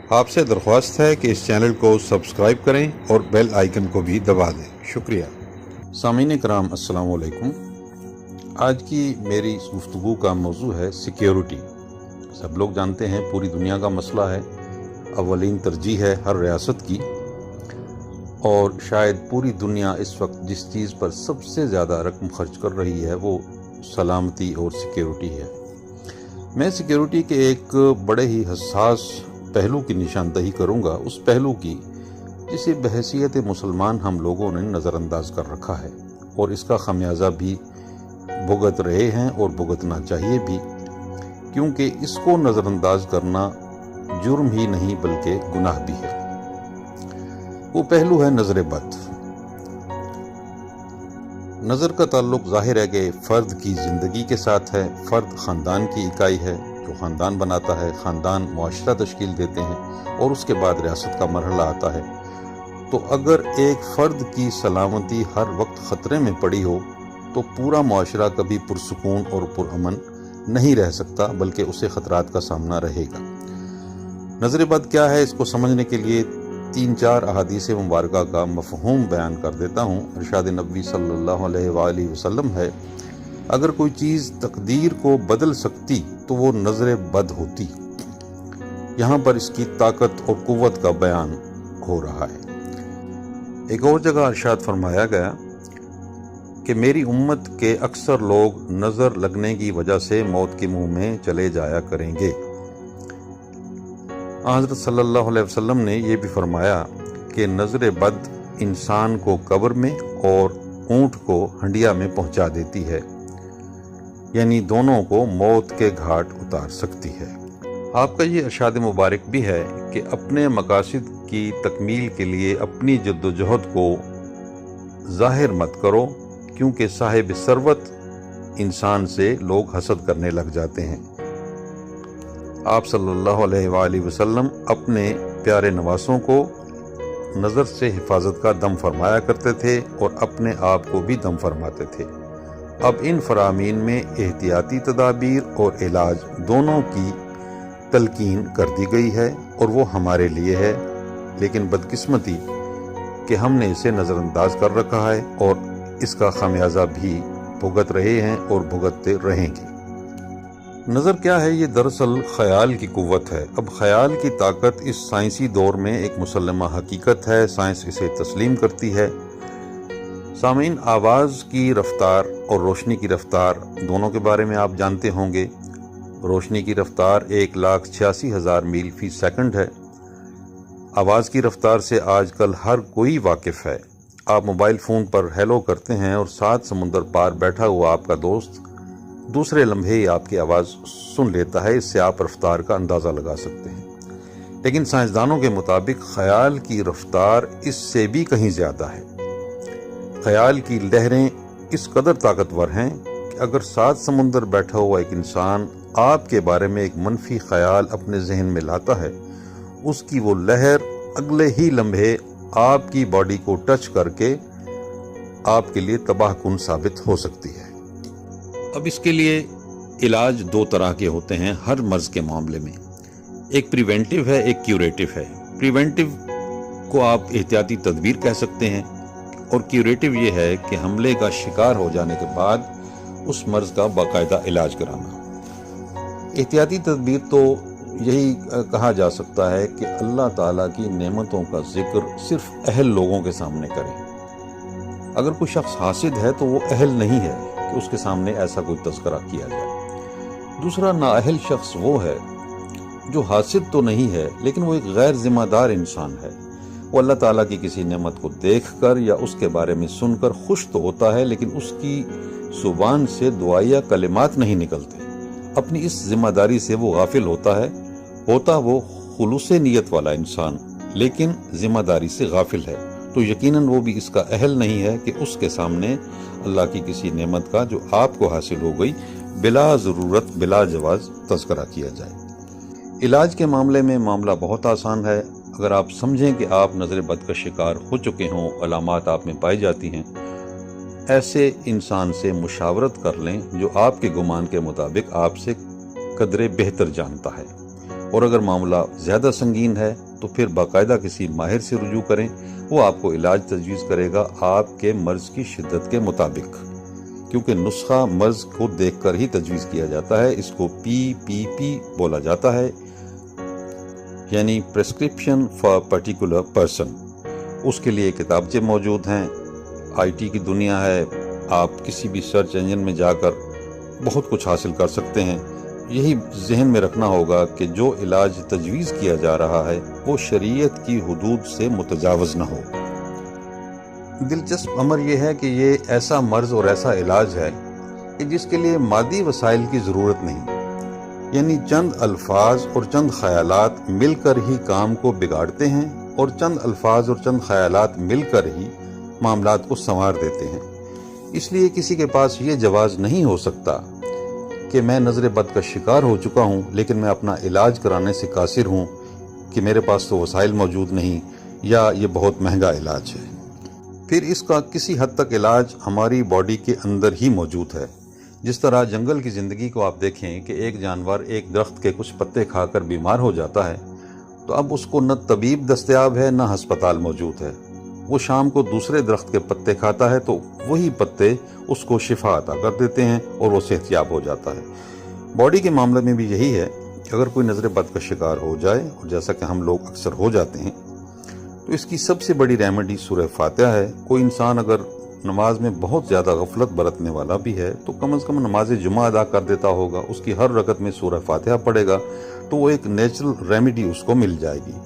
آپ سے درخواست ہے کہ اس چینل کو سبسکرائب کریں اور بیل آئیکن کو بھی دبا دیں۔ شکریہ۔ سامعین کرام، السلام علیکم۔ آج کی میری گفتگو کا موضوع ہے سیکیورٹی۔ سب لوگ جانتے ہیں پوری دنیا کا مسئلہ ہے، اولین ترجیح ہے ہر ریاست کی، اور شاید پوری دنیا اس وقت جس چیز پر سب سے زیادہ رقم خرچ کر رہی ہے وہ سلامتی اور سیکیورٹی ہے۔ میں سیکیورٹی کے ایک بڑے ہی حساس پہلو کی نشاندہی کروں گا، اس پہلو کی جسے بحیثیت مسلمان ہم لوگوں نے نظر انداز کر رکھا ہے، اور اس کا خمیازہ بھی بھگت رہے ہیں اور بھگتنا چاہیے بھی، کیونکہ اس کو نظر انداز کرنا جرم ہی نہیں بلکہ گناہ بھی ہے۔ وہ پہلو ہے نظر بد۔ نظر کا تعلق ظاہر ہے کہ فرد کی زندگی کے ساتھ ہے۔ فرد خاندان کی اکائی ہے جو خاندان بناتا ہے، خاندان معاشرہ تشکیل دیتے ہیں، اور اس کے بعد ریاست کا مرحلہ آتا ہے۔ تو اگر ایک فرد کی سلامتی ہر وقت خطرے میں پڑی ہو تو پورا معاشرہ کبھی پرسکون اور پرامن نہیں رہ سکتا، بلکہ اسے خطرات کا سامنا رہے گا۔ نظر بد کیا ہے، اس کو سمجھنے کے لیے 3-4 احادیث مبارکہ کا مفہوم بیان کر دیتا ہوں۔ ارشاد نبوی صلی اللہ علیہ وآلہ وسلم ہے، اگر کوئی چیز تقدیر کو بدل سکتی تو وہ نظر بد ہوتی۔ یہاں پر اس کی طاقت اور قوت کا بیان ہو رہا ہے۔ ایک اور جگہ ارشاد فرمایا گیا کہ میری امت کے اکثر لوگ نظر لگنے کی وجہ سے موت کے منہ میں چلے جایا کریں گے۔ حضرت صلی اللہ علیہ وسلم نے یہ بھی فرمایا کہ نظر بد انسان کو قبر میں اور اونٹ کو ہنڈیا میں پہنچا دیتی ہے، یعنی دونوں کو موت کے گھاٹ اتار سکتی ہے۔ آپ کا یہ ارشاد مبارک بھی ہے کہ اپنے مقاصد کی تکمیل کے لیے اپنی جد و جہد کو ظاہر مت کرو، کیونکہ صاحب ثروت انسان سے لوگ حسد کرنے لگ جاتے ہیں۔ آپ صلی اللہ علیہ وآلہ وسلم اپنے پیارے نواسوں کو نظر سے حفاظت کا دم فرمایا کرتے تھے اور اپنے آپ کو بھی دم فرماتے تھے۔ اب ان فرامین میں احتیاطی تدابیر اور علاج دونوں کی تلقین کر دی گئی ہے، اور وہ ہمارے لیے ہے، لیکن بدقسمتی کہ ہم نے اسے نظر انداز کر رکھا ہے اور اس کا خمیازہ بھی بھگت رہے ہیں اور بھگتتے رہیں گے۔ نظر کیا ہے؟ یہ دراصل خیال کی قوت ہے۔ اب خیال کی طاقت اس سائنسی دور میں ایک مسلمہ حقیقت ہے، سائنس اسے تسلیم کرتی ہے۔ سامعین، آواز کی رفتار اور روشنی کی رفتار دونوں کے بارے میں آپ جانتے ہوں گے۔ روشنی کی رفتار 1,86,000 میل فی سیکنڈ ہے۔ آواز کی رفتار سے آج کل ہر کوئی واقف ہے۔ آپ موبائل فون پر ہیلو کرتے ہیں اور 7 سمندر پار بیٹھا ہوا آپ کا دوست دوسرے لمحے ہی آپ کی آواز سن لیتا ہے۔ اس سے آپ رفتار کا اندازہ لگا سکتے ہیں، لیکن سائنسدانوں کے مطابق خیال کی رفتار اس سے بھی کہیں زیادہ ہے۔ خیال کی لہریں اس قدر طاقتور ہیں کہ اگر 7 سمندر بیٹھا ہوا ایک انسان آپ کے بارے میں ایک منفی خیال اپنے ذہن میں لاتا ہے، اس کی وہ لہر اگلے ہی لمحے آپ کی باڈی کو ٹچ کر کے آپ کے لیے تباہ کن ثابت ہو سکتی ہے۔ اب اس کے لیے علاج 2 طرح کے ہوتے ہیں ہر مرض کے معاملے میں، ایک پریونٹیو ہے، ایک کیوریٹیو ہے۔ پریونٹیو کو آپ احتیاطی تدبیر کہہ سکتے ہیں، اور کیوریٹیو یہ ہے کہ حملے کا شکار ہو جانے کے بعد اس مرض کا باقاعدہ علاج کرانا۔ احتیاطی تدبیر تو یہی کہا جا سکتا ہے کہ اللہ تعالیٰ کی نعمتوں کا ذکر صرف اہل لوگوں کے سامنے کریں۔ اگر کوئی شخص حاسد ہے تو وہ اہل نہیں ہے کہ اس کے سامنے ایسا کوئی تذکرہ کیا جائے۔ دوسرا نااہل شخص وہ ہے جو حاسد تو نہیں ہے لیکن وہ ایک غیر ذمہ دار انسان ہے۔ وہ اللہ تعالیٰ کی کسی نعمت کو دیکھ کر یا اس کے بارے میں سن کر خوش تو ہوتا ہے، لیکن اس کی زبان سے دعائیہ کلمات نہیں نکلتے۔ اپنی اس ذمہ داری سے وہ غافل ہوتا ہے۔ ہوتا وہ خلوص نیت والا انسان، لیکن ذمہ داری سے غافل ہے، تو یقیناً وہ بھی اس کا اہل نہیں ہے کہ اس کے سامنے اللہ کی کسی نعمت کا جو آپ کو حاصل ہو گئی بلا ضرورت بلا جواز تذکرہ کیا جائے۔ علاج کے معاملے میں معاملہ بہت آسان ہے۔ اگر آپ سمجھیں کہ آپ نظر بد کا شکار ہو چکے ہوں، علامات آپ میں پائی جاتی ہیں، ایسے انسان سے مشاورت کر لیں جو آپ کے گمان کے مطابق آپ سے قدرے بہتر جانتا ہے۔ اور اگر معاملہ زیادہ سنگین ہے تو پھر باقاعدہ کسی ماہر سے رجوع کریں، وہ آپ کو علاج تجویز کرے گا آپ کے مرض کی شدت کے مطابق، کیونکہ نسخہ مرض کو دیکھ کر ہی تجویز کیا جاتا ہے۔ اس کو PPP بولا جاتا ہے، یعنی پریسکرپشن فار پرٹیکولر پرسن۔ اس کے لیے کتابچے موجود ہیں، IT کی دنیا ہے، آپ کسی بھی سرچ انجن میں جا کر بہت کچھ حاصل کر سکتے ہیں۔ یہی ذہن میں رکھنا ہوگا کہ جو علاج تجویز کیا جا رہا ہے وہ شریعت کی حدود سے متجاوز نہ ہو۔ دلچسپ امر یہ ہے کہ یہ ایسا مرض اور ایسا علاج ہے کہ جس کے لیے مادی وسائل کی ضرورت نہیں، یعنی چند الفاظ اور چند خیالات مل کر ہی کام کو بگاڑتے ہیں، اور چند الفاظ اور چند خیالات مل کر ہی معاملات کو سنوار دیتے ہیں۔ اس لیے کسی کے پاس یہ جواز نہیں ہو سکتا کہ میں نظر بد کا شکار ہو چکا ہوں لیکن میں اپنا علاج کرانے سے قاصر ہوں کہ میرے پاس تو وسائل موجود نہیں، یا یہ بہت مہنگا علاج ہے۔ پھر اس کا کسی حد تک علاج ہماری باڈی کے اندر ہی موجود ہے۔ جس طرح جنگل کی زندگی کو آپ دیکھیں کہ ایک جانور ایک درخت کے کچھ پتے کھا کر بیمار ہو جاتا ہے تو اب اس کو نہ طبیب دستیاب ہے نہ ہسپتال موجود ہے۔ وہ شام کو دوسرے درخت کے پتے کھاتا ہے تو وہی پتے اس کو شفا عطا کر دیتے ہیں اور وہ صحت یاب ہو جاتا ہے۔ باڈی کے معاملے میں بھی یہی ہے کہ اگر کوئی نظر بد کا شکار ہو جائے، اور جیسا کہ ہم لوگ اکثر ہو جاتے ہیں، تو اس کی سب سے بڑی ریمیڈی سورہ فاتحہ ہے۔ کوئی انسان اگر نماز میں بہت زیادہ غفلت برتنے والا بھی ہے تو کم از کم نماز جمعہ ادا کر دیتا ہوگا، اس کی ہر رکعت میں سورہ فاتحہ پڑھے گا تو وہ ایک نیچرل ریمیڈی اس کو مل جائے گی۔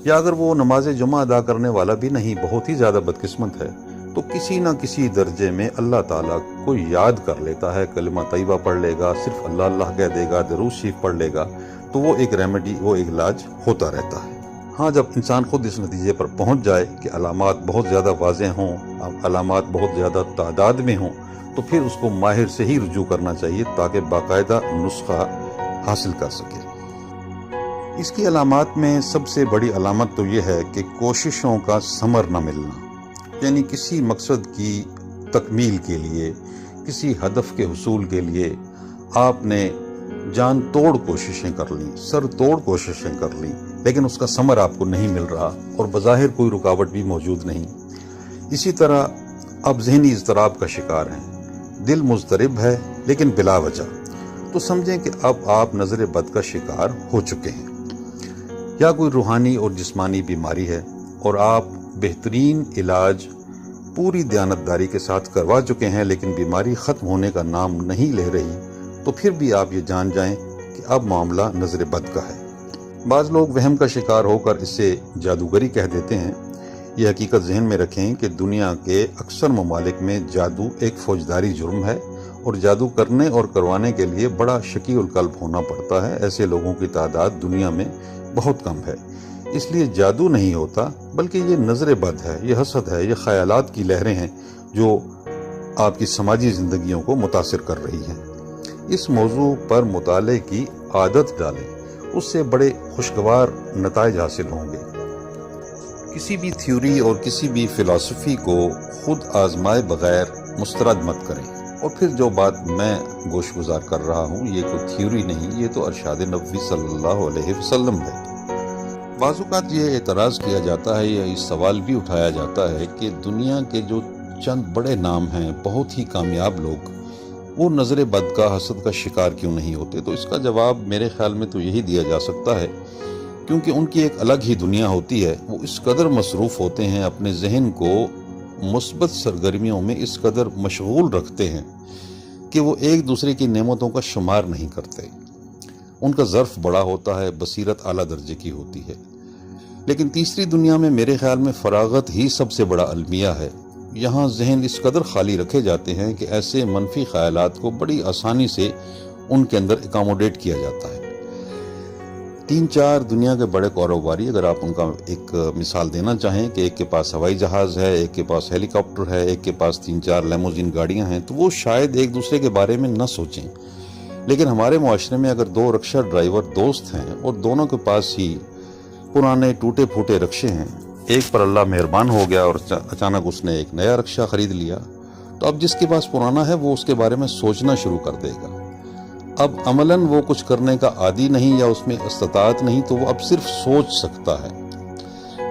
یا اگر وہ نماز جمعہ ادا کرنے والا بھی نہیں، بہت ہی زیادہ بدقسمت ہے، تو کسی نہ کسی درجے میں اللہ تعالیٰ کو یاد کر لیتا ہے، کلمہ طیبہ پڑھ لے گا، صرف اللہ اللہ کہہ دے گا، درود شریف پڑھ لے گا، تو وہ ایک ریمیڈی، وہ ایک علاج ہوتا رہتا ہے۔ ہاں، جب انسان خود اس نتیجے پر پہنچ جائے کہ علامات بہت زیادہ واضح ہوں، علامات بہت زیادہ تعداد میں ہوں، تو پھر اس کو ماہر سے ہی رجوع کرنا چاہیے تاکہ باقاعدہ نسخہ حاصل کر سکے۔ اس کی علامات میں سب سے بڑی علامت تو یہ ہے کہ کوششوں کا ثمر نہ ملنا، یعنی کسی مقصد کی تکمیل کے لیے، کسی ہدف کے حصول کے لیے آپ نے جان توڑ کوششیں کر لیں، سر توڑ کوششیں کر لیں، لیکن اس کا ثمر آپ کو نہیں مل رہا اور بظاہر کوئی رکاوٹ بھی موجود نہیں۔ اسی طرح آپ ذہنی اضطراب کا شکار ہیں، دل مضطرب ہے لیکن بلا وجہ، تو سمجھیں کہ اب آپ نظر بد کا شکار ہو چکے ہیں۔ یا کوئی روحانی اور جسمانی بیماری ہے اور آپ بہترین علاج پوری دیانتداری کے ساتھ کروا چکے ہیں لیکن بیماری ختم ہونے کا نام نہیں لے رہی، تو پھر بھی آپ یہ جان جائیں کہ اب معاملہ نظر بد کا ہے۔ بعض لوگ وہم کا شکار ہو کر اسے جادوگری کہہ دیتے ہیں۔ یہ حقیقت ذہن میں رکھیں کہ دنیا کے اکثر ممالک میں جادو ایک فوجداری جرم ہے، اور جادو کرنے اور کروانے کے لیے بڑا شقی القلب ہونا پڑتا ہے۔ ایسے لوگوں کی تعداد دنیا میں بہت کم ہے۔ اس لیے جادو نہیں ہوتا، بلکہ یہ نظر بد ہے، یہ حسد ہے، یہ خیالات کی لہریں ہیں جو آپ کی سماجی زندگیوں کو متاثر کر رہی ہیں۔ اس موضوع پر مطالعے کی عادت ڈالیں، اس سے بڑے خوشگوار نتائج حاصل ہوں گے۔ کسی بھی تھیوری اور کسی بھی فلسفی کو خود آزمائے بغیر مسترد مت کریں۔ اور پھر جو بات میں گوش گزار کر رہا ہوں یہ کوئی تھیوری نہیں، یہ تو ارشاد نبوی صلی اللہ علیہ وسلم ہے۔ بعض اوقات یہ اعتراض کیا جاتا ہے یا یہ سوال بھی اٹھایا جاتا ہے کہ دنیا کے جو چند بڑے نام ہیں، بہت ہی کامیاب لوگ، وہ نظر بد کا، حسد کا شکار کیوں نہیں ہوتے؟ تو اس کا جواب میرے خیال میں تو یہی دیا جا سکتا ہے کیونکہ ان کی ایک الگ ہی دنیا ہوتی ہے۔ وہ اس قدر مصروف ہوتے ہیں، اپنے ذہن کو مثبت سرگرمیوں میں اس قدر مشغول رکھتے ہیں کہ وہ ایک دوسرے کی نعمتوں کا شمار نہیں کرتے۔ ان کا ظرف بڑا ہوتا ہے، بصیرت اعلیٰ درجے کی ہوتی ہے۔ لیکن تیسری دنیا میں میرے خیال میں فراغت ہی سب سے بڑا المیہ ہے۔ یہاں ذہن اس قدر خالی رکھے جاتے ہیں کہ ایسے منفی خیالات کو بڑی آسانی سے ان کے اندر اکاموڈیٹ کیا جاتا ہے۔ 3-4 دنیا کے بڑے کاروباری، اگر آپ ان کا ایک مثال دینا چاہیں کہ ایک کے پاس ہوائی جہاز ہے، ایک کے پاس ہیلی کاپٹر ہے، ایک کے پاس 3-4 لیموزین گاڑیاں ہیں، تو وہ شاید ایک دوسرے کے بارے میں نہ سوچیں۔ لیکن ہمارے معاشرے میں اگر 2 رکشہ ڈرائیور دوست ہیں اور دونوں کے پاس ہی پرانے ٹوٹے پھوٹے رکشے ہیں، ایک پر اللہ مہربان ہو گیا اور اچانک اس نے ایک نیا رکشہ خرید لیا، تو اب جس کے پاس پرانا ہے وہ اس کے بارے میں سوچنا شروع کر دے گا۔ اب عملاً وہ کچھ کرنے کا عادی نہیں یا اس میں استطاعت نہیں، تو وہ اب صرف سوچ سکتا ہے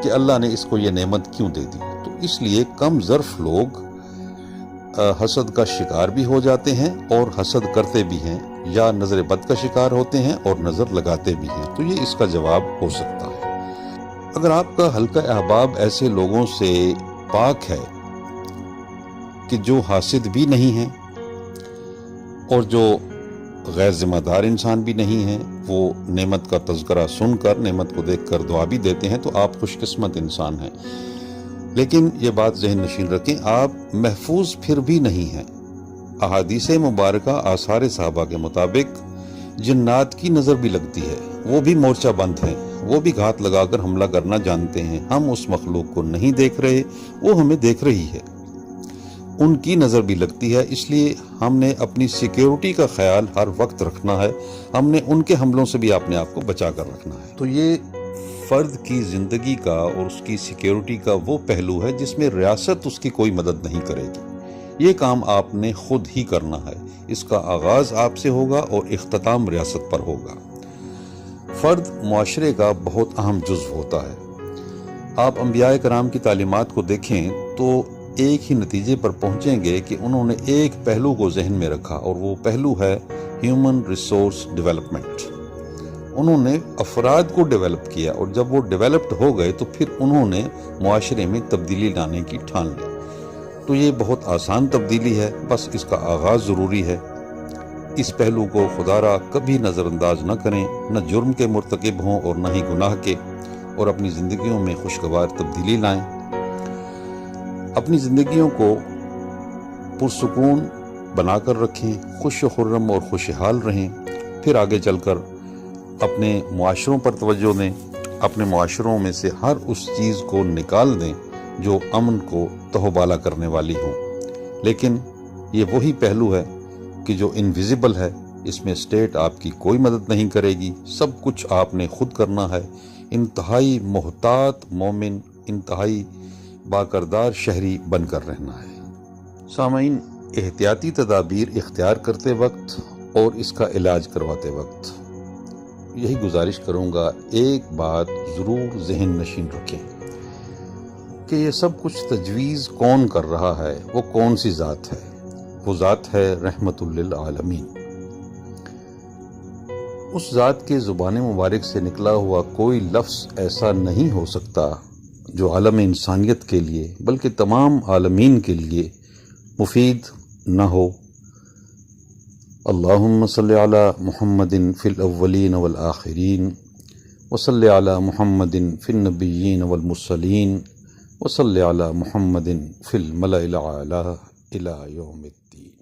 کہ اللہ نے اس کو یہ نعمت کیوں دے دی۔ تو اس لیے کم ظرف لوگ حسد کا شکار بھی ہو جاتے ہیں اور حسد کرتے بھی ہیں، یا نظر بد کا شکار ہوتے ہیں اور نظر لگاتے بھی ہیں۔ تو یہ اس کا جواب ہو سکتا ہے۔ اگر آپ کا حلقہ احباب ایسے لوگوں سے پاک ہے کہ جو حاسد بھی نہیں ہیں اور جو غیر ذمہ دار انسان بھی نہیں ہیں، وہ نعمت کا تذکرہ سن کر، نعمت کو دیکھ کر دعا بھی دیتے ہیں، تو آپ خوش قسمت انسان ہیں۔ لیکن یہ بات ذہن نشین رکھیں، آپ محفوظ پھر بھی نہیں ہیں۔ احادیث مبارکہ، آثار صحابہ کے مطابق جنات کی نظر بھی لگتی ہے، وہ بھی مورچہ بند ہیں، وہ بھی گھات لگا کر حملہ کرنا جانتے ہیں۔ ہم اس مخلوق کو نہیں دیکھ رہے، وہ ہمیں دیکھ رہی ہے، ان کی نظر بھی لگتی ہے۔ اس لیے ہم نے اپنی سیکیورٹی کا خیال ہر وقت رکھنا ہے، ہم نے ان کے حملوں سے بھی اپنے آپ کو بچا کر رکھنا ہے۔ تو یہ فرد کی زندگی کا اور اس کی سیکیورٹی کا وہ پہلو ہے جس میں ریاست اس کی کوئی مدد نہیں کرے گی۔ یہ کام آپ نے خود ہی کرنا ہے، اس کا آغاز آپ سے ہوگا اور اختتام ریاست پر ہوگا۔ فرد معاشرے کا بہت اہم جزو ہوتا ہے۔ آپ انبیاء کرام کی تعلیمات کو دیکھیں تو ایک ہی نتیجے پر پہنچیں گے کہ انہوں نے ایک پہلو کو ذہن میں رکھا، اور وہ پہلو ہے ہیومن ریسورس ڈیولپمنٹ۔ انہوں نے افراد کو ڈیولپ کیا، اور جب وہ ڈیولپڈ ہو گئے تو پھر انہوں نے معاشرے میں تبدیلی لانے کی ٹھان لی۔ تو یہ بہت آسان تبدیلی ہے، بس اس کا آغاز ضروری ہے۔ اس پہلو کو خدا را کبھی نظر انداز نہ کریں، نہ جرم کے مرتکب ہوں اور نہ ہی گناہ کے، اور اپنی زندگیوں میں خوشگوار تبدیلی لائیں۔ اپنی زندگیوں کو پرسکون بنا کر رکھیں، خوش و خرم اور خوشحال رہیں، پھر آگے چل کر اپنے معاشروں پر توجہ دیں، اپنے معاشروں میں سے ہر اس چیز کو نکال دیں جو امن کو تہوبالا کرنے والی ہوں۔ لیکن یہ وہی پہلو ہے کہ جو انویزیبل ہے، اس میں اسٹیٹ آپ کی کوئی مدد نہیں کرے گی، سب کچھ آپ نے خود کرنا ہے۔ انتہائی محتاط مومن، انتہائی باکردار شہری بن کر رہنا ہے۔ سامعین، احتیاطی تدابیر اختیار کرتے وقت اور اس کا علاج کرواتے وقت یہی گزارش کروں گا، ایک بات ضرور ذہن نشین رکھیں کہ یہ سب کچھ تجویز کون کر رہا ہے، وہ کون سی ذات ہے؟ وہ ذات ہے رحمت للعالمین۔ اس ذات کے زبان مبارک سے نکلا ہوا کوئی لفظ ایسا نہیں ہو سکتا جو عالم انسانیت کے لیے بلکہ تمام عالمین کے لیے مفید نہ ہو۔ اللہم صلی علی محمد فی الاولین والآخرین، وصلی علی محمد فی النبیین والمرسلین، وصلی علی محمد فی الملأ الاعلی الی یوم الدین۔